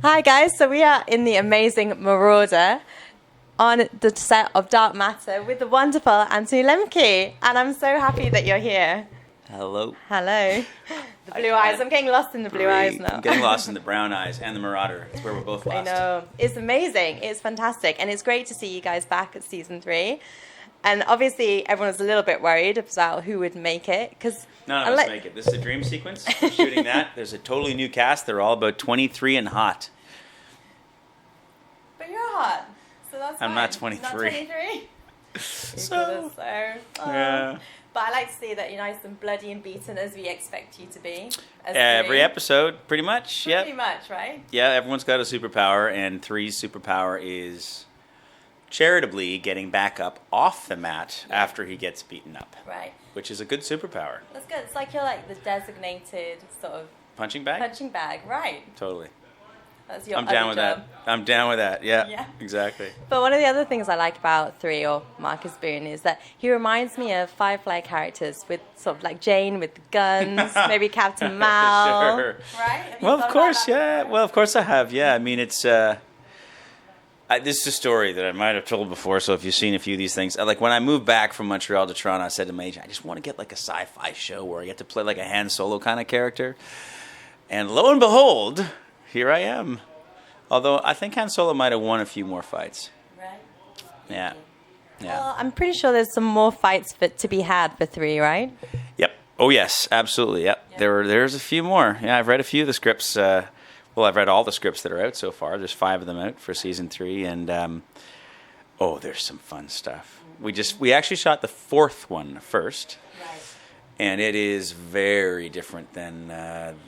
Hi guys, so we are in the amazing Marauder on the set of Dark Matter with the wonderful Anthony Lemke, and I'm so happy that you're here. Hello. Hello. The blue eyes. I'm getting lost in the blue eyes now. I'm getting lost in the brown eyes and the Marauder. It's where we're both lost. I know. It's amazing. It's fantastic. And it's great to see you guys back at season 3. And obviously everyone was a little bit worried about who would make it. Cause None of us make it. This is a dream sequence. We're shooting that. There's a totally new cast. They're all about 23 and hot. But you're hot. So that's I'm fine. not 23. Not 23? So, yeah. But I like to see that you're nice and bloody and beaten as we expect you to be. Every episode, pretty much. Pretty much, right? Yeah, everyone's got a superpower, and 3's superpower is charitably getting back up off the mat after he gets beaten up. Right. Which is a good superpower. That's good. It's like you're like the designated sort of punching bag? Punching bag, right. Totally. That's your I'm down with job. that. I'm down with that. Yeah, exactly. But one of the other things I like about 3 or Marcus Boone is that he reminds me of Firefly characters with sort of like Jane with guns, maybe Captain Mal. Sure. Right? Well, of course, yeah. Well, of course I have. Yeah, I mean, it's this is a story that I might have told before. So if you've seen a few of these things, like when I moved back from Montreal to Toronto, I said to my agent, I just want to get like a sci-fi show where I get to play like a Han Solo kind of character. And lo and behold, here I am. Although I think Han Solo might have won a few more fights. Right. Yeah. Well, I'm pretty sure there's some more fights to be had for 3, right? Yep. Oh yes, absolutely. Yep. There's a few more. Yeah, I've read a few of the scripts. Well, I've read all the scripts that are out so far. There's 5 of them out for season 3, and there's some fun stuff. We actually shot the 4th one first. Right. And it is very different than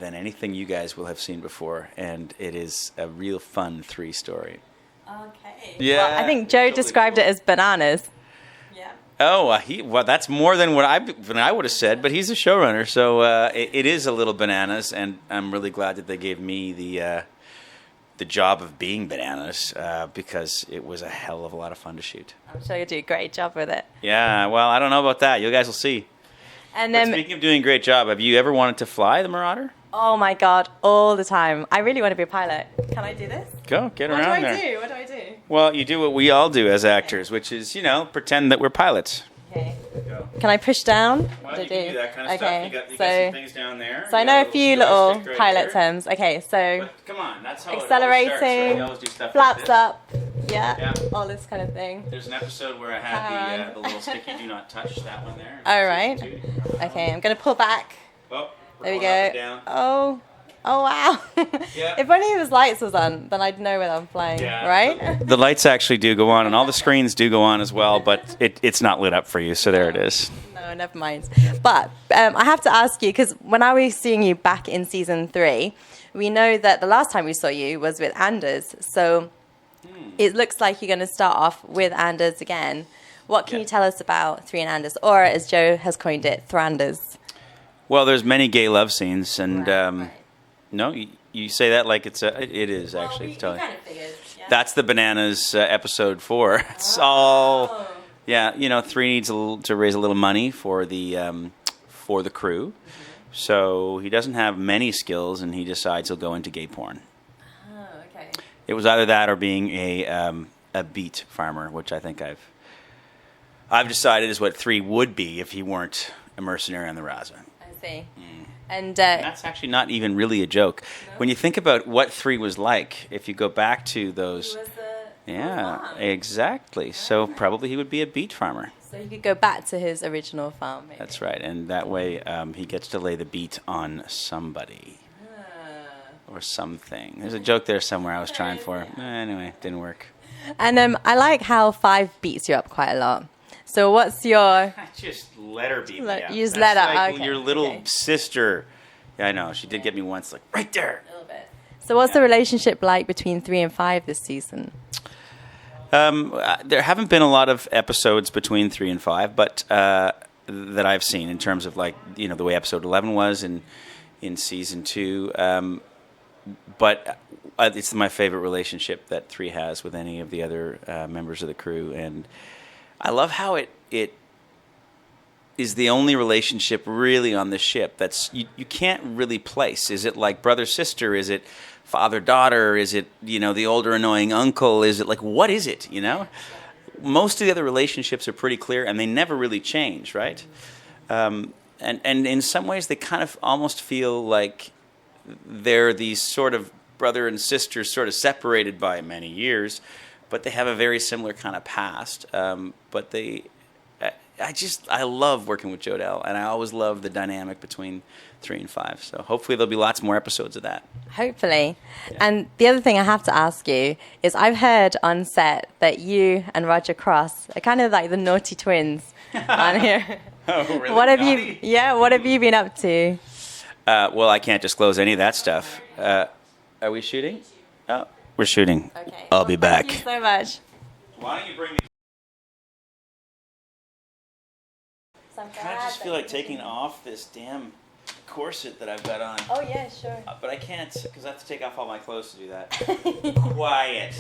anything you guys will have seen before, and it is a real fun 3 story. Okay. Yeah. Well, I think Joe described it as bananas. Yeah. Oh, that's more than what I would have said, but he's a showrunner, so it is a little bananas, and I'm really glad that they gave me the job of being bananas because it was a hell of a lot of fun to shoot. I'm sure you'll do a great job with it. Yeah. Well, I don't know about that. You guys will see. And then, speaking of doing a great job, have you ever wanted to fly the Marauder? Oh my God, all the time. I really want to be a pilot. Can I do this? Go, get around there. What do I do? Well, you do what we all do as actors, which is, pretend that we're pilots. Okay. Go. Can I push down? Well, you can do that kind of stuff. You got some things down there. So I know a few little pilot terms. Okay, so but come on, that's how accelerating, it always starts, right? flaps like up, yeah, all this kind of thing. There's an episode where I had the little sticky "Do not touch" that one there. All right. Okay, I'm gonna pull back. Oh, there we go. Down. Oh wow! Yeah. If only his lights was on, then I'd know when I'm flying, right? The lights actually do go on, and all the screens do go on as well, but it's not lit up for you, so there it is. No, never mind. But I have to ask you, because when I was seeing you back in season 3, we know that the last time we saw you was with Anders, so it looks like you're going to start off with Anders again. What can you tell us about 3 and Anders, or as Joe has coined it, Thranders? Well, there's many gay love scenes, and no, you say that like it is actually. We kind of figured. Yeah. That's the bananas episode 4. It's all, 3 needs to raise a little money for the crew, so he doesn't have many skills, and he decides he'll go into gay porn. Oh, okay. It was either that or being a beet farmer, which I think I've decided is what 3 would be if he weren't a mercenary on the Raza. I see. And that's actually not even really a joke. No? When you think about what 3 was like, if you go back to those... exactly. So probably he would be a beet farmer. So he could go back to his original farm, maybe. That's right. And that way he gets to lay the beet on somebody. Or something. There's a joke there somewhere I was trying for. Anyway, didn't work. And I like how 5 beats you up quite a lot. So what's your... I just let her beat me up. You just let her, like your little sister. Yeah, I know. She did get me once, like, right there. A little bit. So what's the relationship like between 3 and 5 this season? There haven't been a lot of episodes between 3 and 5, but that I've seen in terms of, like, the way episode 11 was in season 2. But it's my favorite relationship that 3 has with any of the other members of the crew, and I love how it is the only relationship really on the ship that's you can't really place. Is it like brother sister? Is it father-daughter? Is it, the older annoying uncle? Is it like, what is it, Most of the other relationships are pretty clear, and they never really change, right? And in some ways, they kind of almost feel like they're these sort of brother and sister sort of separated by many years, but they have a very similar kind of past. But I love working with Jodelle, and I always love the dynamic between 3 and 5. So hopefully there'll be lots more episodes of that. Hopefully. Yeah. And the other thing I have to ask you is I've heard on set that you and Roger Cross are kind of like the naughty twins on here. Oh, really? What have you been up to? Well, I can't disclose any of that stuff. Are we shooting? Oh, we're shooting. Okay. I'll be back. Thank you so much. Why don't you bring me... I just feel like taking off this damn corset that I've got on. Oh, yeah, sure. But I can't, because I have to take off all my clothes to do that. Quiet.